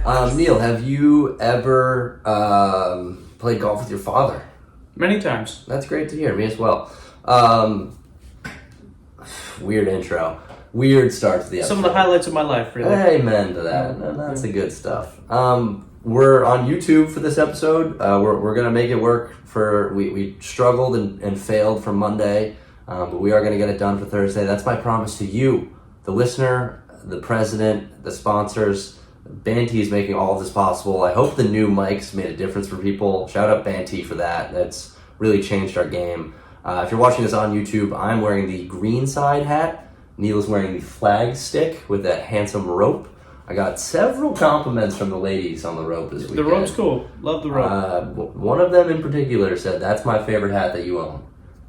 Neil, have you ever played golf with your father? Many times. That's great to hear. Me as well. Weird intro. Weird start to the episode. Some of the highlights of my life, really. Amen to that. That's the good stuff. We're on YouTube for this episode. We're going to make it work for... We struggled and failed for Monday, but we are going to get it done for Thursday. That's my promise to you, the listener, the president, the sponsors. Banty is making all of this possible. I hope the new mics made a difference for people. Shout out Banty for that. That's really changed our game. If you're watching this on YouTube, I'm wearing the green side hat. Neil is wearing the flag stick with that handsome rope. I got several compliments from the ladies on the rope this weekend. The rope's cool. Love the rope. One of them in particular said, "That's my favorite hat that you own."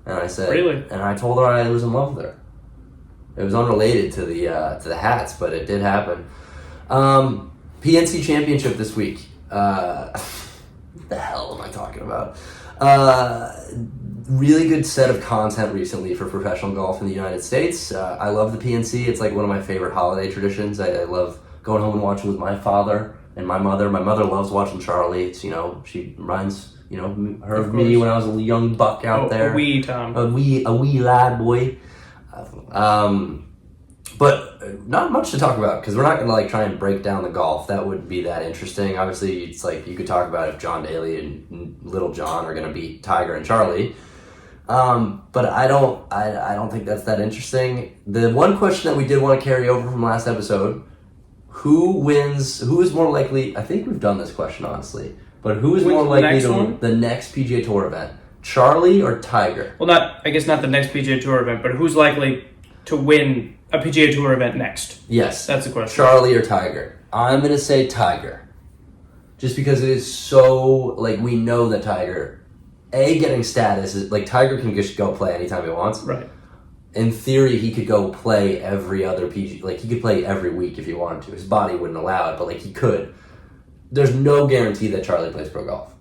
And I said, "Really?" And I told her I was in love with her. It was unrelated to the hats, but it did happen. PNC Championship this week. What the hell am I talking about? Really good set of content recently for professional golf in the United States. I love the PNC. It's like one of my favorite holiday traditions. I love going home and watching with my father and my mother. My mother loves watching Charlie. It's, she reminds, her of me when I was a young buck out there. A wee Tom. A wee lad boy. But not much to talk about because we're not going to try and break down the golf. That wouldn't be that interesting. Obviously, it's you could talk about if John Daly and Little John are going to beat Tiger and Charlie. But I don't think that's that interesting. The one question that we did want to carry over from last episode: who is more likely? I think we've done this question honestly, but who is more likely to win the next PGA Tour event, Charlie or Tiger? Well, not the next PGA Tour event, but who's likely to win a PGA Tour event next? Yes, that's the question. Charlie or Tiger? I'm gonna say Tiger, just because it is so we know that Tiger. Getting status is Tiger can just go play anytime he wants. Right. In theory, he could go play every other PG. He could play every week if he wanted to. His body wouldn't allow it, but he could. There's no guarantee that Charlie plays pro golf.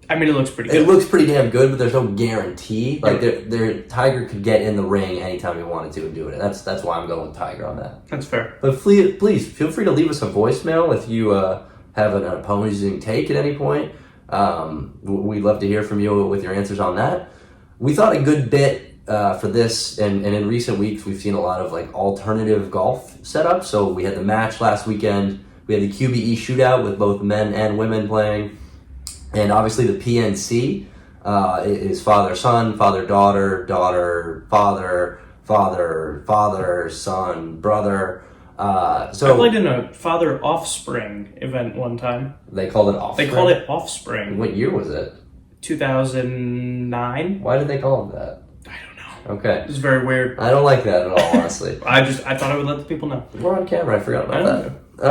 I mean, it looks pretty good. It looks pretty damn good, but there's no guarantee. Tiger could get in the ring anytime he wanted to and do it. And that's why I'm going with Tiger on that. That's fair. But please feel free to leave us a voicemail if you have an opposing take at any point. We'd love to hear from you with your answers on that. We thought a good bit for this, and in recent weeks we've seen a lot of alternative golf setups. So we had the match last weekend. We had the QBE shootout with both men and women playing, and obviously the PNC is father-son, father-daughter, daughter-father, father-son, brother. So I played in a father-offspring event one time. They called it offspring? They called it offspring. What year was it? 2009. Why did they call it that? I don't know. Okay. It was very weird. I don't like that at all, honestly. I thought I would let the people know. We're on camera. I forgot about that.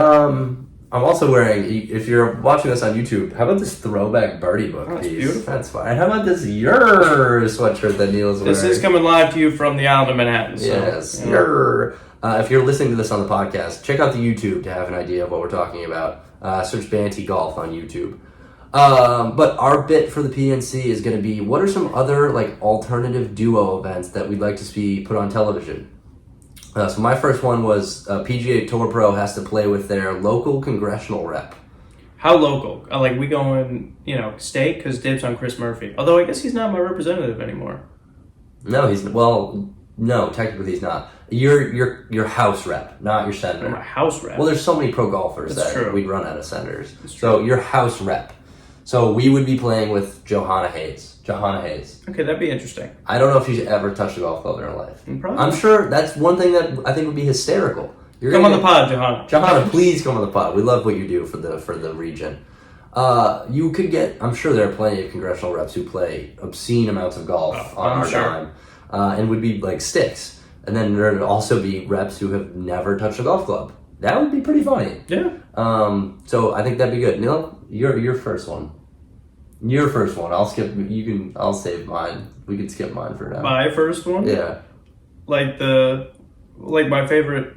I'm also wearing, if you're watching this on YouTube, how about this throwback birdie book piece? That's beautiful. That's fine. How about this your sweatshirt that Neil's wearing? This is coming live to you from the island of Manhattan. So, yes. Your. If you're listening to this on the podcast, check out the YouTube to have an idea of what we're talking about. Search Banty Golf on YouTube. But our bit for the PNC is going to be, what are some other alternative duo events that we'd like to see put on television? So my first one was PGA Tour Pro has to play with their local congressional rep. How local? We going, state? Because dibs on Chris Murphy. Although I guess he's not my representative anymore. No, technically he's not. You're house rep, not your senator. I'm a house rep. Well, there's so many pro golfers That's that true. we'd run out of senators. So you're house rep. So we would be playing with Johanna Hayes. Okay, that'd be interesting. I don't know if she's ever touched a golf club in her life. Probably. I'm sure that's one thing that I think would be hysterical. Come on the pod, Johanna. Johanna, please come on the pod. We love what you do for the region. You could get. I'm sure there are plenty of congressional reps who play obscene amounts of golf on our dime, and would be sticks. And then there would also be reps who have never touched a golf club. That would be pretty funny. Yeah. So I think that'd be good. Neil, your first one. Your first one. I'll skip. I'll save mine. We can skip mine for now. My first one. Yeah. My favorite,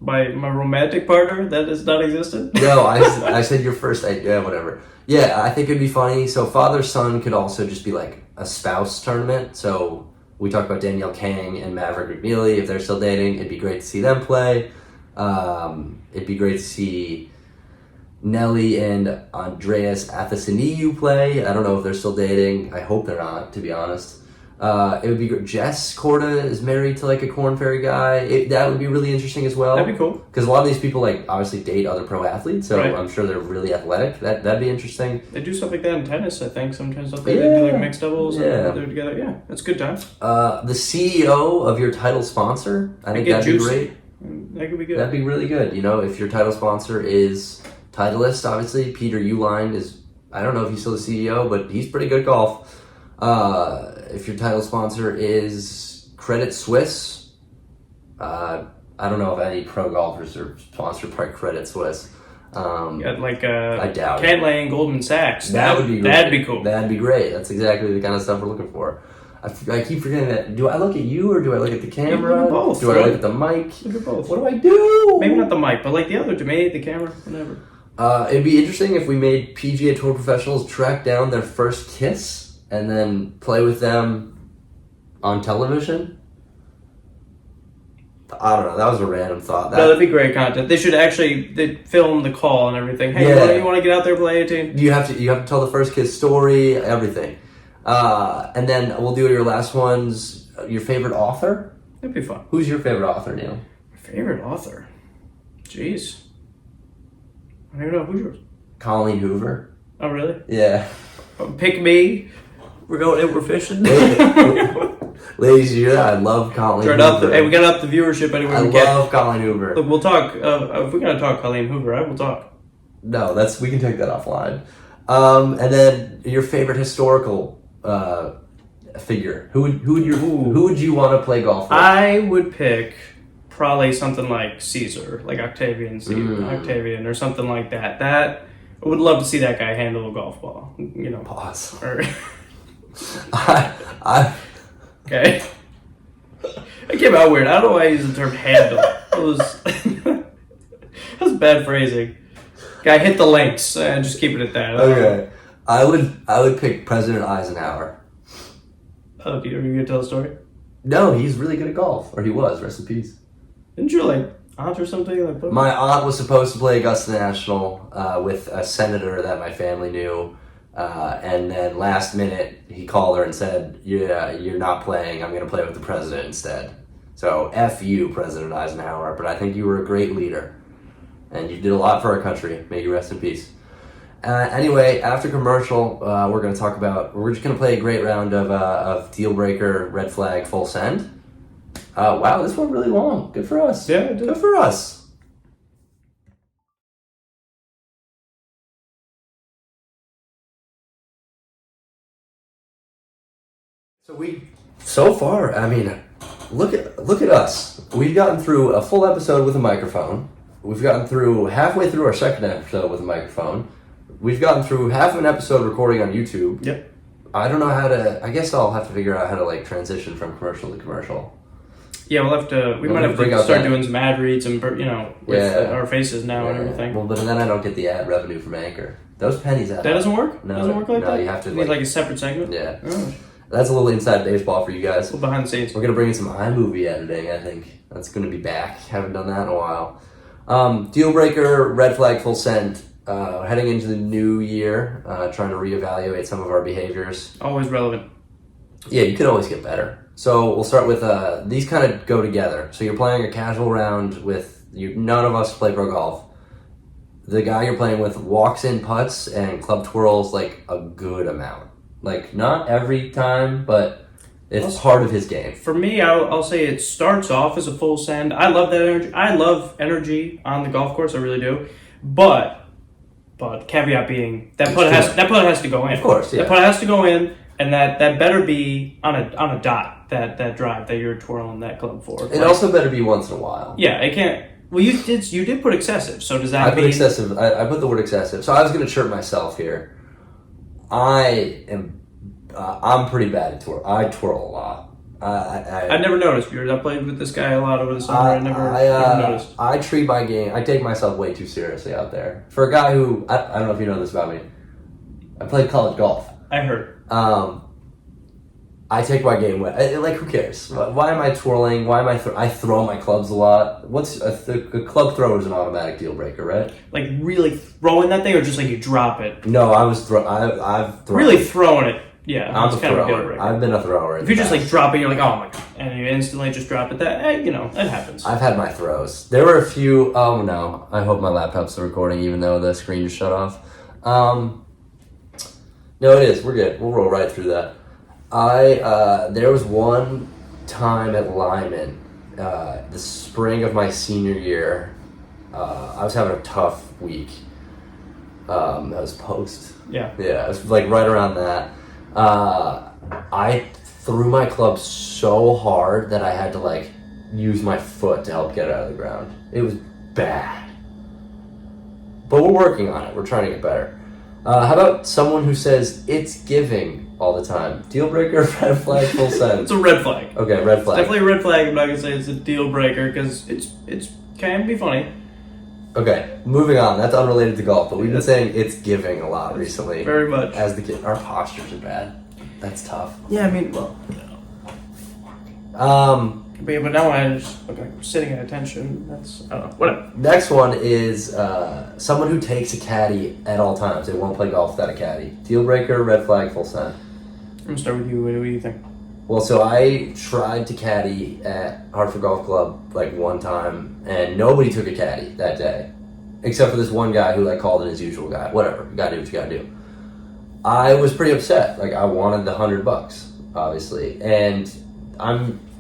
my romantic partner that is not existent. No, I said your first. Yeah, whatever. Yeah, I think it'd be funny. So father-son could also just be a spouse tournament. So we talked about Danielle Kang and Maverick McNeely. If they're still dating, it'd be great to see them play. It'd be great to see Nelly and Andreas Athasiniou play. I don't know if they're still dating. I hope they're not, to be honest. It would be good. Jess Corda is married to like a Corn Ferry guy. That would be really interesting as well. That'd be cool. Because a lot of these people like obviously date other pro athletes, so Right. I'm sure they're really athletic. That'd be interesting. They do stuff like that in tennis, I think. Sometimes don't they? Yeah. They do like mixed doubles Yeah. and they're together. Yeah, that's a good time. The CEO of your title sponsor, I think get that'd be juicy. great. That could be good. That'd be really good. You know, if your title sponsor is Titleist, obviously Peter Uihlein is. I don't know if he's still the CEO, but he's pretty good at golf. If your title sponsor is Credit Suisse, I don't know if any pro golfers are sponsored by Credit Suisse. Got like I doubt Cat Lane, Goldman Sachs. That would be great. That'd be cool. That'd be great. That's exactly the kind of stuff we're looking for. I keep forgetting that. Do I look at you or do I look at the camera? look at both, do I right? look at the mic? Look at both. What do I do? Maybe not the mic, but like the other, maybe the camera, whatever. It'd be interesting if we made PGA Tour professionals track down their first kiss and then play with them on television. I don't know. That was a random thought. No, that'd be great content. They should actually film the call and everything. Hey, Yeah. you want to get out there and play 18? You have to tell the first kiss story, everything, and then we'll do your last ones. Your favorite author? That'd be fun. Who's your favorite author, Neil? My favorite author? Jeez. I don't even know. Who's yours? Colleen Hoover. Oh, really? Yeah. Pick me. We're going in, we're fishing. Ladies, you hear that? I love Colleen Hoover. Hey, we got up the viewership anyway I we can. love Colleen Hoover. Look, we'll talk. If we're gonna talk Colleen Hoover, I will talk. No, we can take that offline. And then your favorite historical figure. Who would you want to play golf with? I would pick probably something like Caesar, like Octavian, Octavian, or something like that. I would love to see that guy handle a golf ball. You know. Pause. Or, I okay. It came out weird. I don't know why I used the term handle. It was that was bad phrasing. Guy hit the links and just keep it at that. okay. I would pick President Eisenhower. Oh, are you gonna tell a story? No, he's really good at golf, or he was. Rest in peace. Didn't you like aunt or something like that? My aunt was supposed to play Augusta National with a senator that my family knew, and then last minute he called her and said, "Yeah, you're not playing. I'm going to play with the president instead." So F you, President Eisenhower. But I think you were a great leader, and you did a lot for our country. May you rest in peace. Anyway, after commercial, we're going to talk about. We're just going to play a great round of deal breaker, red flag, full send. Wow, this went really long. Good for us. Yeah, it did. Good for us. So far, I mean, look at us. We've gotten through a full episode with a microphone. We've gotten through halfway through our second episode with a microphone. We've gotten through half of an episode recording on YouTube. Yep. I don't know how to. I guess I'll have to figure out how to like transition from commercial to commercial. Yeah, we'll have to. We might have bring to out start that. doing some ad reads and with our faces now and everything. Well, but then I don't get the ad revenue from Anchor. Those pennies add That up. doesn't work. No, Doesn't work like no, that. you have to need like a separate segment. Yeah. Oh. That's a little inside baseball for you guys. A little behind the scenes. We're gonna bring in some iMovie editing. I think that's gonna be back. Haven't done that in a while. Deal breaker, red flag, full send. Heading into the new year, trying to reevaluate some of our behaviors. Always relevant. Yeah, you can always get better. So we'll start with these kind of go together. So you're playing a casual round with you. None of us play pro golf. The guy you're playing with walks in putts and club twirls like a good amount. Like not every time, but it's part of his game. For me, I'll say it starts off as a full send. I love that energy. I love energy on the golf course. I really do. But caveat being that putt has to go in. Of course, yeah. That putt has to go in, and that better be on a dot. That drive that you're twirling that club for. It also better be once in a while. Yeah, it can't. Well, you did put excessive. So does that I put mean excessive? I put the word excessive. So I was going to chirp myself here. I'm pretty bad at twirl. I twirl a lot. I never noticed. I played with this guy a lot over the summer. I never noticed. I treat my game. I take myself way too seriously out there. For a guy who I don't know if you know this about me. I played college golf. I heard. I take my game away. Like, who cares? Why am I twirling? Why am I throw my clubs a lot? What's a club thrower is an automatic deal breaker, right? Like really throwing that thing, or just like you drop it? No, I've thrown. Really throwing it. Yeah, I'm it's a kind of a deal thrower. breaker. I've been a thrower. If you just like drop it, you're like, oh my god, and you instantly just drop it. That that happens. I've had my throws. There were a few. Oh no! I hope my laptop's still recording, even though the screen just shut off. No, it is. We're good. We'll roll right through that. There was one time at Lyman, the spring of my senior year. I was having a tough week. That was post. Yeah. Yeah, it was like right around that. I threw my club so hard that I had to like use my foot to help get it out of the ground. It was bad. But we're working on it. We're trying to get better. How about someone who says it's giving all the time? Deal breaker, red flag, full send? It's a red flag. Okay, red flag. It's definitely a red flag. I'm not gonna say it's a deal breaker because it's can be funny. Okay, moving on. That's unrelated to golf, but we've been saying it's giving a lot recently. Very much. As the kid, our postures are bad. That's tough. Yeah, I mean, well. But now I just look like I'm sitting at attention. That's I don't know. Whatever. Next one is someone who takes a caddy at all times. They won't play golf without a caddy. Deal breaker, red flag, full send. I'm gonna start with you. What do you think? Well, so I tried to caddy at Hartford Golf Club like one time, and nobody took a caddy that day, except for this one guy who like called in his usual guy. Whatever, you gotta do what you gotta do. I was pretty upset. Like I wanted the $100, obviously, and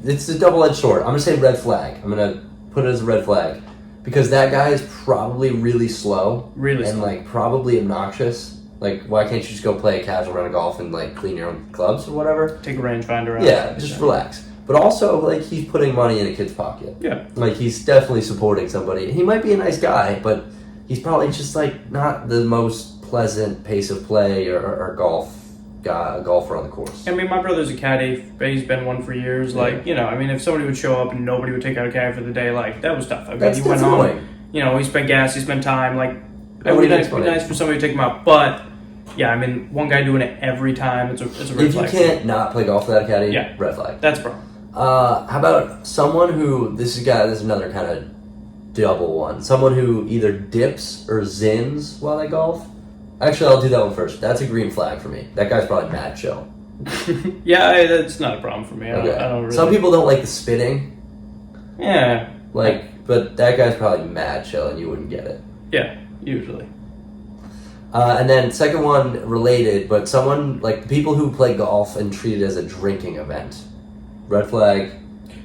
it's a double-edged sword. I'm gonna say red flag. I'm gonna put it as a red flag because that guy is probably really slow, and like probably obnoxious. Like, why can't you just go play a casual round of golf and like clean your own clubs or whatever? Take a rangefinder out. Yeah, just relax. But also, like, he's putting money in a kid's pocket. Yeah. Like, he's definitely supporting somebody. He might be a nice guy, but he's probably just like not the most pleasant pace of play or golfer on the course. I mean, my brother's a caddy. He's been one for years. Yeah. Like, I mean, if somebody would show up and nobody would take out a caddy for the day, like, that was tough. I mean, That's went annoying. home. He spent gas, he spent time. Like, it Nobody would makes be money. nice for somebody to take him out. But, yeah, I mean, one guy doing it every time, it's a red If you flag. can't not play golf without a caddy, Yeah. red flag. That's a problem. How about someone who, this is another kind of double one. Someone who either dips or zins while they golf. Actually, I'll do that one first. That's a green flag for me. That guy's probably mad chill. Yeah, that's not a problem for me. Okay. I don't really... Some people don't like the spitting. Yeah. But that guy's probably mad chill and you wouldn't get it. Yeah, usually. And then second one related, but someone like people who play golf and treat it as a drinking event. Red flag.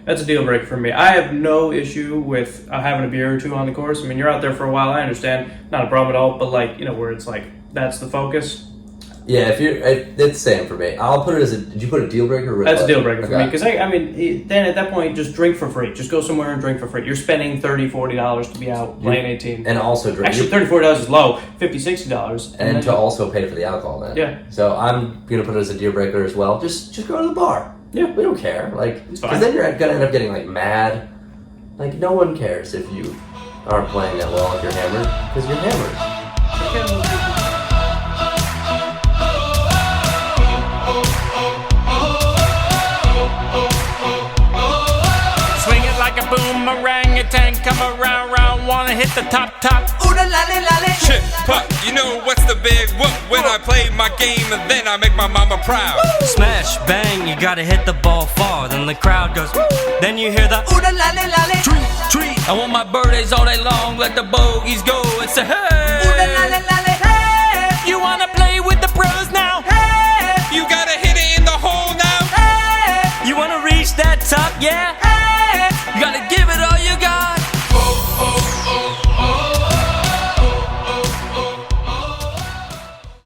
That's a deal breaker for me. I have no issue with having a beer or two on the course. I mean, you're out there for a while. I understand, not a problem at all. But where it's like that's the focus. Yeah, it's the same for me. I'll put it as did you put a deal breaker or red That's flag? a deal breaker for Okay. me because I mean, then at that point, just drink for free. Just go somewhere and drink for free. You're spending $30-$40 to be out playing 18. And also drink. Actually, $34 is low. $50-$60. And to also pay for the alcohol then. Yeah. So I'm gonna put it as a deal breaker as well. Just go to the bar. Yeah. We don't care. It's fine. Because then you're gonna end up getting like mad. Like no one cares if you aren't playing that well if you're hammered because you're hammered. Swing it like a boomerang, a tank come around, wanna hit the top. Ooh la la la la. Shit, pop, you know what's the big whoop when I play my game and then I make my mama proud. Smash, bang, you gotta hit the ball far. Then the crowd goes, then you hear the ooh la la la la. Treat. I want my birthdays all day long, let the bogeys go and say hey. Ooh la la la la. Hey. You wanna play with the pros now? Hey. You gotta hit it in the hole now. Hey. You wanna reach that top, yeah?